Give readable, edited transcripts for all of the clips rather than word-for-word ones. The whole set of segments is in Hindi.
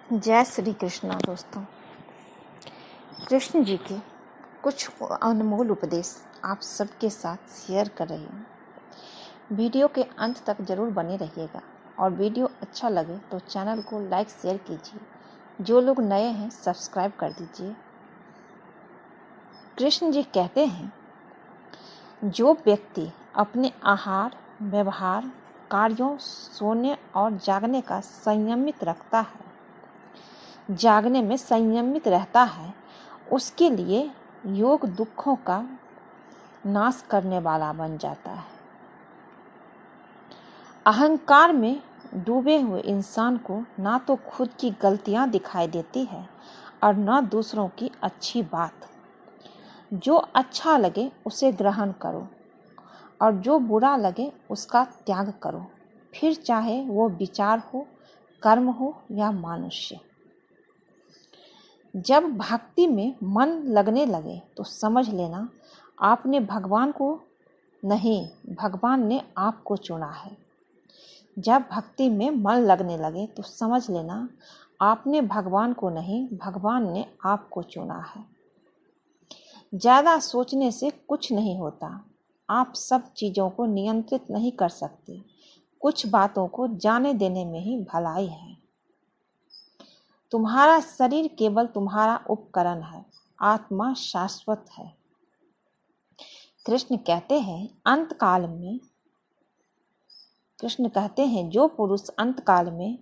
जय श्री कृष्णा। दोस्तों, कृष्ण जी के कुछ अनमोल उपदेश आप सबके साथ शेयर कर रही हूँ। वीडियो के अंत तक जरूर बने रहिएगा और वीडियो अच्छा लगे तो चैनल को लाइक शेयर कीजिए। जो लोग नए हैं सब्सक्राइब कर दीजिए। कृष्ण जी कहते हैं, जो व्यक्ति अपने आहार, व्यवहार, कार्यों, सोने और जागने का संयमित रखता है, जागने में संयमित रहता है, उसके लिए योग दुखों का नाश करने वाला बन जाता है। अहंकार में डूबे हुए इंसान को ना तो खुद की गलतियां दिखाई देती है और न दूसरों की अच्छी बात। जो अच्छा लगे उसे ग्रहण करो और जो बुरा लगे उसका त्याग करो, फिर चाहे वो विचार हो, कर्म हो या मनुष्य। जब भक्ति में मन लगने लगे तो समझ लेना आपने भगवान को नहीं, भगवान ने आपको चुना है। जब भक्ति में मन लगने लगे तो समझ लेना आपने भगवान को नहीं, भगवान ने आपको चुना है। ज़्यादा सोचने से कुछ नहीं होता। आप सब चीज़ों को नियंत्रित नहीं कर सकते। कुछ बातों को जाने देने में ही भलाई है। तुम्हारा शरीर केवल तुम्हारा उपकरण है, आत्मा शाश्वत है। कृष्ण कहते हैं जो पुरुष अंतकाल में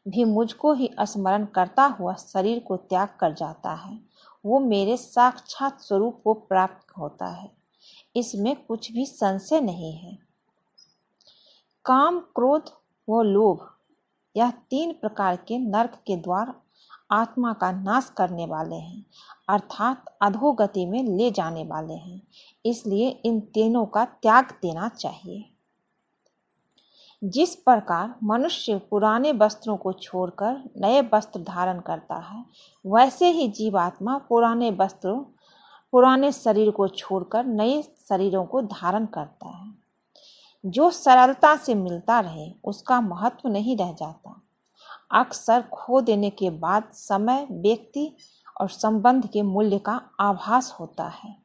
भी मुझको ही स्मरण करता हुआ शरीर को त्याग कर जाता है, वो मेरे साक्षात स्वरूप को प्राप्त होता है। इसमें कुछ भी संशय नहीं है। काम, क्रोध व लोभ, यह 3 प्रकार के नरक के द्वार आत्मा का नाश करने वाले हैं, अर्थात अधोगति में ले जाने वाले हैं। इसलिए इन तीनों का त्याग देना चाहिए। जिस प्रकार मनुष्य पुराने वस्त्रों को छोड़कर नए वस्त्र धारण करता है, वैसे ही जीवात्मा पुराने शरीर को छोड़कर नए शरीरों को धारण करता है। जो सरलता से मिलता रहे उसका महत्व नहीं रह जाता। अक्सर खो देने के बाद समय, व्यक्ति और संबंध के मूल्य का आभास होता है।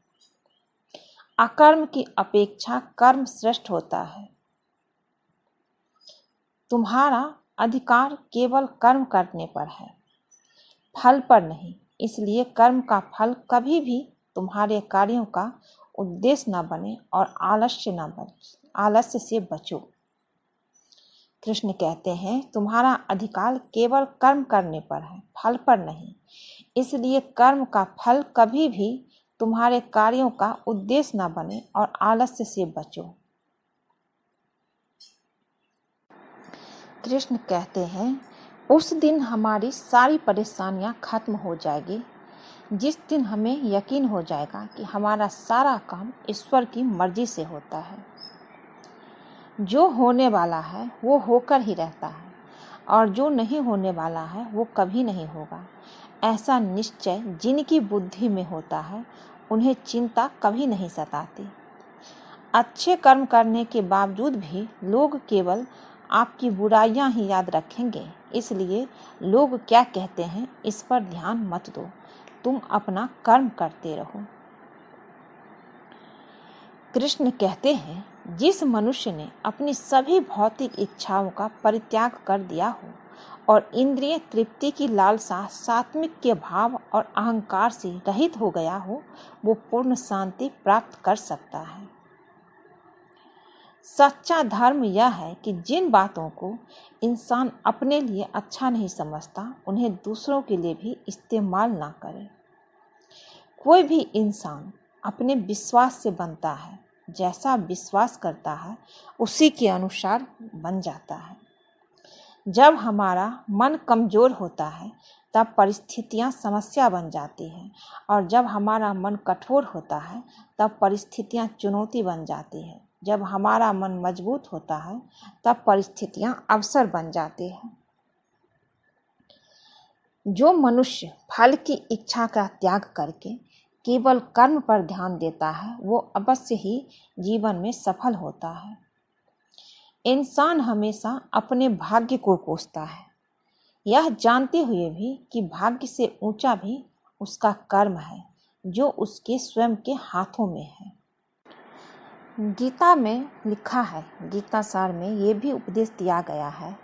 अकर्म की अपेक्षा कर्म श्रेष्ठ होता है। तुम्हारा अधिकार केवल कर्म करने पर है, फल पर नहीं। इसलिए कर्म का फल कभी भी तुम्हारे कार्यों का उद्देश्य न बने और आलस्य से बचो। कृष्ण कहते हैं, तुम्हारा अधिकार केवल कर्म करने पर है, फल पर नहीं। इसलिए कर्म का फल कभी भी तुम्हारे कार्यों का उद्देश्य न बने और आलस्य से बचो। कृष्ण कहते हैं, उस दिन हमारी सारी परेशानियां खत्म हो जाएगी, जिस दिन हमें यकीन हो जाएगा कि हमारा सारा काम ईश्वर की मर्जी से होता है। जो होने वाला है वो होकर ही रहता है और जो नहीं होने वाला है वो कभी नहीं होगा। ऐसा निश्चय जिनकी बुद्धि में होता है, उन्हें चिंता कभी नहीं सताती। अच्छे कर्म करने के बावजूद भी लोग केवल आपकी बुराइयां ही याद रखेंगे। इसलिए लोग क्या कहते हैं इस पर ध्यान मत दो, तुम अपना कर्म करते रहो। कृष्ण कहते हैं, जिस मनुष्य ने अपनी सभी भौतिक इच्छाओं का परित्याग कर दिया हो और इंद्रिय तृप्ति की लालसा, सात्विक के भाव और अहंकार से रहित हो गया हो, वो पूर्ण शांति प्राप्त कर सकता है। सच्चा धर्म यह है कि जिन बातों को इंसान अपने लिए अच्छा नहीं समझता, उन्हें दूसरों के लिए भी इस्तेमाल ना करे। कोई भी इंसान अपने विश्वास से बनता है। जैसा विश्वास करता है उसी के अनुसार बन जाता है। जब हमारा मन कमजोर होता है तब परिस्थितियां समस्या बन जाती हैं, और जब हमारा मन कठोर होता है तब परिस्थितियां चुनौती बन जाती है। जब हमारा मन मजबूत होता है तब परिस्थितियां अवसर बन जाती हैं। जो मनुष्य फल की इच्छा का त्याग करके केवल कर्म पर ध्यान देता है, वो अवश्य ही जीवन में सफल होता है। इंसान हमेशा अपने भाग्य को कोसता है, यह जानते हुए भी कि भाग्य से ऊंचा भी उसका कर्म है जो उसके स्वयं के हाथों में है। गीता में लिखा है, गीता सार में ये भी उपदेश दिया गया है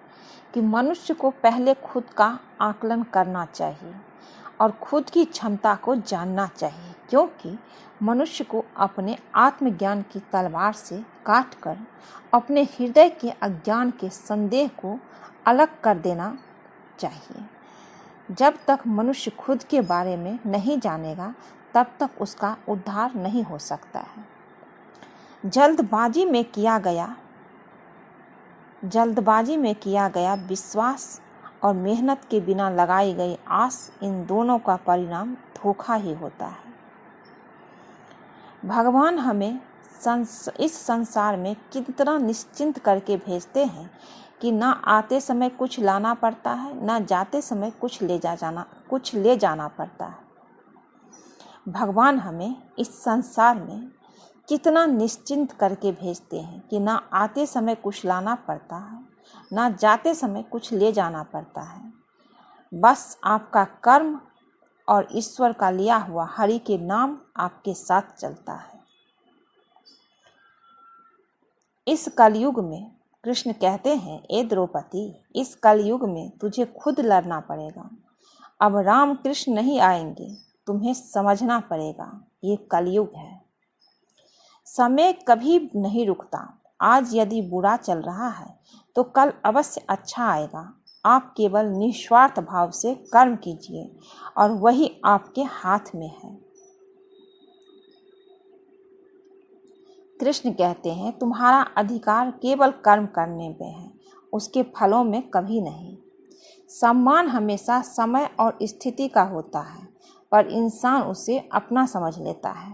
कि मनुष्य को पहले खुद का आकलन करना चाहिए और खुद की क्षमता को जानना चाहिए, क्योंकि मनुष्य को अपने आत्मज्ञान की तलवार से काटकर अपने हृदय के अज्ञान के संदेह को अलग कर देना चाहिए। जब तक मनुष्य खुद के बारे में नहीं जानेगा तब तक उसका उद्धार नहीं हो सकता है। जल्दबाजी में किया गया विश्वास और मेहनत के बिना लगाई गई आस, इन दोनों का परिणाम धोखा ही होता है। भगवान हमें इस संसार में कितना निश्चिंत करके भेजते हैं कि ना आते समय कुछ लाना पड़ता है, ना जाते समय कुछ ले जाना पड़ता है। भगवान हमें इस संसार में कितना निश्चिंत करके भेजते हैं कि ना आते समय कुछ लाना पड़ता है, ना जाते समय कुछ ले जाना पड़ता है। बस आपका कर्म और ईश्वर का लिया हुआ हरि के नाम आपके साथ चलता है। इस कलयुग में कृष्ण कहते हैं, ए द्रौपदी, इस कलयुग में तुझे खुद लड़ना पड़ेगा। अब राम कृष्ण नहीं आएंगे, तुम्हें समझना पड़ेगा, ये कलयुग है। समय कभी नहीं रुकता। आज यदि बुरा चल रहा है तो कल अवश्य अच्छा आएगा। आप केवल निस्वार्थ भाव से कर्म कीजिए और वही आपके हाथ में है। कृष्ण कहते हैं, तुम्हारा अधिकार केवल कर्म करने में है, उसके फलों में कभी नहीं। सम्मान हमेशा समय और स्थिति का होता है, पर इंसान उसे अपना समझ लेता है।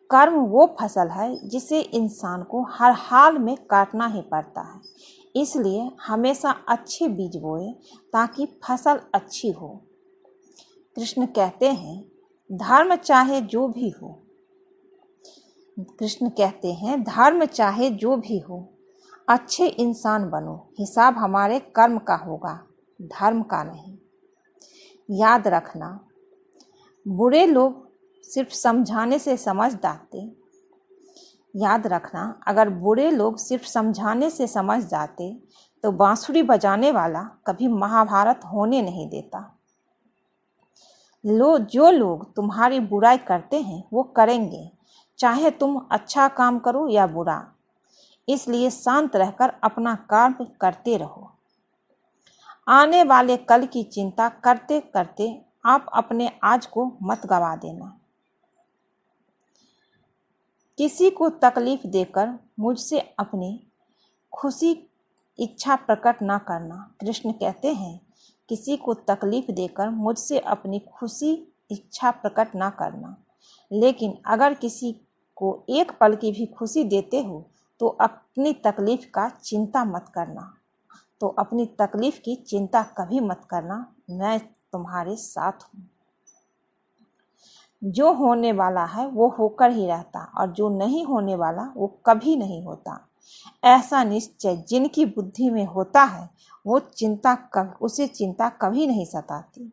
कर्म वो फसल है जिसे इंसान को हर हाल में काटना ही पड़ता है, इसलिए हमेशा अच्छे बीज बोए ताकि फसल अच्छी हो। कृष्ण कहते हैं, धर्म चाहे जो भी हो, कृष्ण कहते हैं, धर्म चाहे जो भी हो, अच्छे इंसान बनो। हिसाब हमारे कर्म का होगा, धर्म का नहीं। याद रखना, बुरे लोग सिर्फ समझाने से समझ जाते। याद रखना, अगर बुरे लोग सिर्फ समझाने से समझ जाते तो बांसुरी बजाने वाला कभी महाभारत होने नहीं देता। जो लोग तुम्हारी बुराई करते हैं वो करेंगे, चाहे तुम अच्छा काम करो या बुरा। इसलिए शांत रहकर अपना काम करते रहो। आने वाले कल की चिंता करते करते आप अपने आज को मत गवा देना। किसी को तकलीफ देकर मुझसे अपनी खुशी इच्छा प्रकट ना करना। कृष्ण कहते हैं, किसी को तकलीफ देकर मुझसे अपनी खुशी इच्छा प्रकट ना करना, लेकिन अगर किसी को एक पल की भी खुशी देते हो तो अपनी तकलीफ का चिंता मत करना। तो अपनी तकलीफ की चिंता कभी मत करना, मैं तुम्हारे साथ हूँ। जो होने वाला है वो होकर ही रहता, और जो नहीं होने वाला वो कभी नहीं होता। ऐसा निश्चय जिनकी बुद्धि में होता है उसे चिंता कभी नहीं सताती।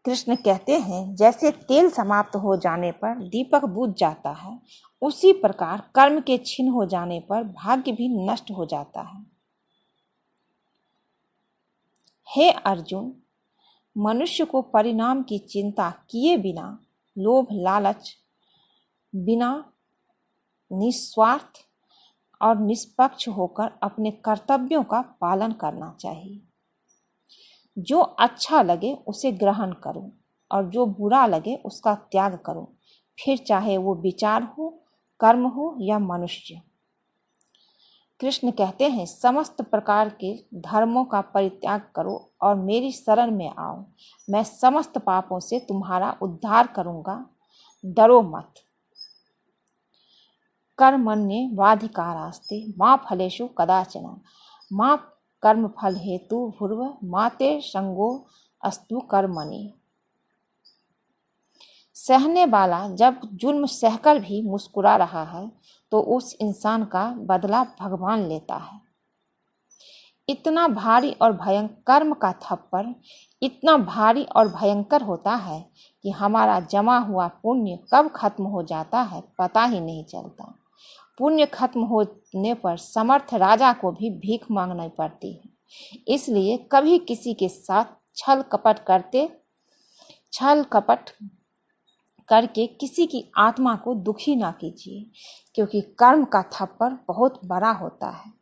कृष्ण कहते हैं, जैसे तेल समाप्त हो जाने पर दीपक बुझ जाता है, उसी प्रकार कर्म के क्षीण हो जाने पर भाग्य भी नष्ट हो जाता है। हे अर्जुन, मनुष्य को परिणाम की चिंता किए बिना, लोभ लालच बिना, निस्वार्थ और निष्पक्ष होकर अपने कर्तव्यों का पालन करना चाहिए। जो अच्छा लगे उसे ग्रहण करो और जो बुरा लगे उसका त्याग करो, फिर चाहे वो विचार हो, कर्म हो या मनुष्य। कृष्ण कहते हैं, समस्त प्रकार के धर्मों का परित्याग करो और मेरी शरण में आओ। मैं समस्त पापों से तुम्हारा उद्धार करूंगा, डरो मत। कर्मण्येवाधिकारास्ते मा फलेषु कदाचन मा कर्म फल हेतु भूर्व मा ते संगो अस्तु कर्मणि। सहने वाला जब जुल्म सहकर भी मुस्कुरा रहा है तो उस इंसान का बदला भगवान लेता है। इतना भारी और भयंकर कर्म का थप्पड़ इतना भारी और भयंकर होता है कि हमारा जमा हुआ पुण्य कब खत्म हो जाता है पता ही नहीं चलता। पुण्य खत्म होने पर समर्थ राजा को भी भीख मांगनी पड़ती है। इसलिए कभी किसी के साथ छल कपट करके किसी की आत्मा को दुखी ना कीजिए, क्योंकि कर्म का थप्पड़ बहुत बड़ा होता है।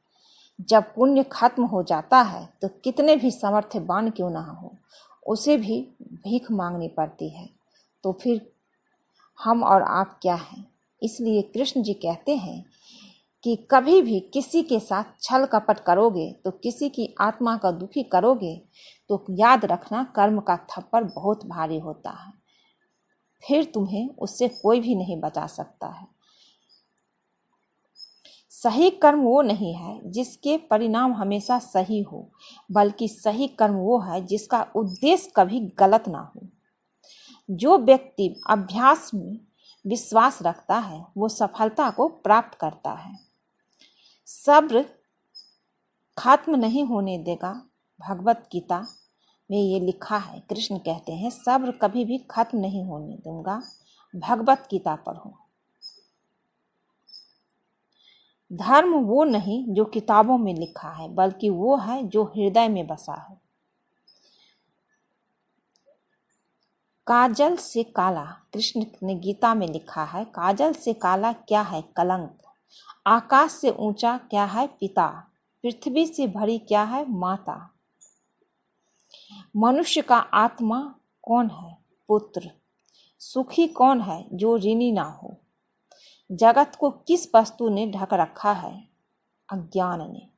जब पुण्य खत्म हो जाता है तो कितने भी समर्थवान क्यों ना हो, उसे भी भीख मांगनी पड़ती है। तो फिर हम और आप क्या हैं? इसलिए कृष्ण जी कहते हैं कि कभी भी किसी के साथ छल कपट करोगे तो किसी की आत्मा का दुखी करोगे तो याद रखना कर्म का थप्पड़ बहुत भारी होता है, फिर तुम्हें उससे कोई भी नहीं बचा सकता है। सही कर्म वो नहीं है जिसके परिणाम हमेशा सही हो, बल्कि सही कर्म वो है जिसका उद्देश्य कभी गलत ना हो। जो व्यक्ति अभ्यास में विश्वास रखता है वो सफलता को प्राप्त करता है। सब्र खत्म नहीं होने देगा। भगवत गीता में ये लिखा है, कृष्ण कहते हैं सब्र कभी भी खत्म नहीं होने दूंगा। भगवत गीता पढ़ो। धर्म वो नहीं जो किताबों में लिखा है, बल्कि वो है जो हृदय में बसा है। काजल से काला, कृष्ण ने गीता में लिखा है, काजल से काला क्या है कलंक। आकाश से ऊंचा क्या है पिता, पृथ्वी से भरी क्या है माता। मनुष्य का आत्मा कौन है पुत्र, सुखी कौन है जो ऋणी ना हो। जगत को किस वस्तु ने ढक रखा है, अज्ञान ने।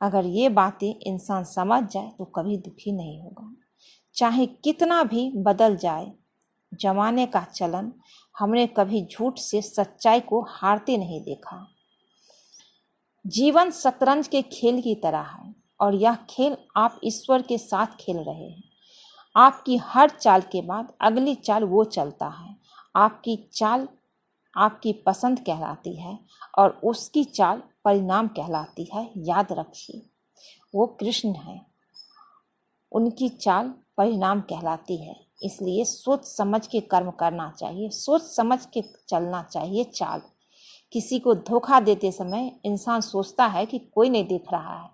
अगर ये बातें इंसान समझ जाए तो कभी दुखी नहीं होगा। चाहे कितना भी बदल जाए जमाने का चलन, हमने कभी झूठ से सच्चाई को हारते नहीं देखा। जीवन शतरंज के खेल की तरह है और यह खेल आप ईश्वर के साथ खेल रहे हैं। आपकी हर चाल के बाद अगली चाल वो चलता है। आपकी चाल आपकी पसंद कहलाती है और उसकी चाल परिणाम कहलाती है। याद रखिए, वो कृष्ण है, उनकी चाल परिणाम कहलाती है। इसलिए सोच समझ के कर्म करना चाहिए, सोच समझ के चलना चाहिए चाल। किसी को धोखा देते समय इंसान सोचता है कि कोई नहीं देख रहा है,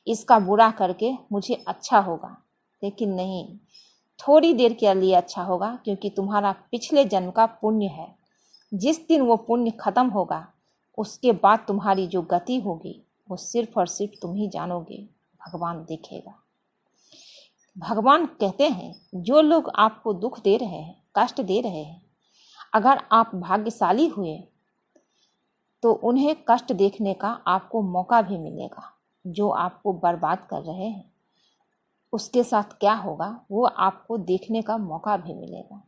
इसका बुरा करके मुझे अच्छा होगा, लेकिन नहीं, थोड़ी देर के लिए अच्छा होगा, क्योंकि तुम्हारा पिछले जन्म का पुण्य है। जिस दिन वो पुण्य खत्म होगा उसके बाद तुम्हारी जो गति होगी वो सिर्फ और सिर्फ तुम ही जानोगे, भगवान देखेगा। भगवान कहते हैं जो लोग आपको दुख दे रहे हैं, कष्ट दे रहे हैं, अगर आप भाग्यशाली हुए तो उन्हें कष्ट देखने का आपको मौका भी मिलेगा। जो आपको बर्बाद कर रहे हैं उसके साथ क्या होगा वो आपको देखने का मौका भी मिलेगा।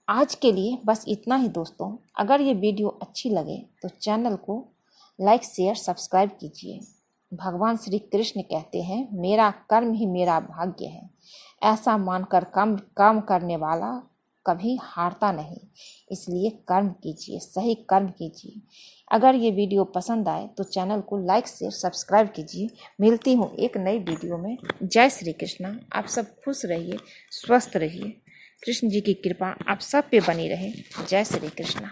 आज के लिए बस इतना ही दोस्तों। अगर ये वीडियो अच्छी लगे तो चैनल को लाइक शेयर सब्सक्राइब कीजिए। भगवान श्री कृष्ण कहते हैं मेरा कर्म ही मेरा भाग्य है, ऐसा मानकर काम करने वाला कभी हारता नहीं। इसलिए कर्म कीजिए, सही कर्म कीजिए। अगर ये वीडियो पसंद आए तो चैनल को लाइक शेयर सब्सक्राइब कीजिए। मिलती हूँ एक नई वीडियो में। जय श्री कृष्णा। आप सब खुश रहिए, स्वस्थ रहिए। कृष्ण जी की कृपा आप सब पे बनी रहे। जय श्री कृष्णा।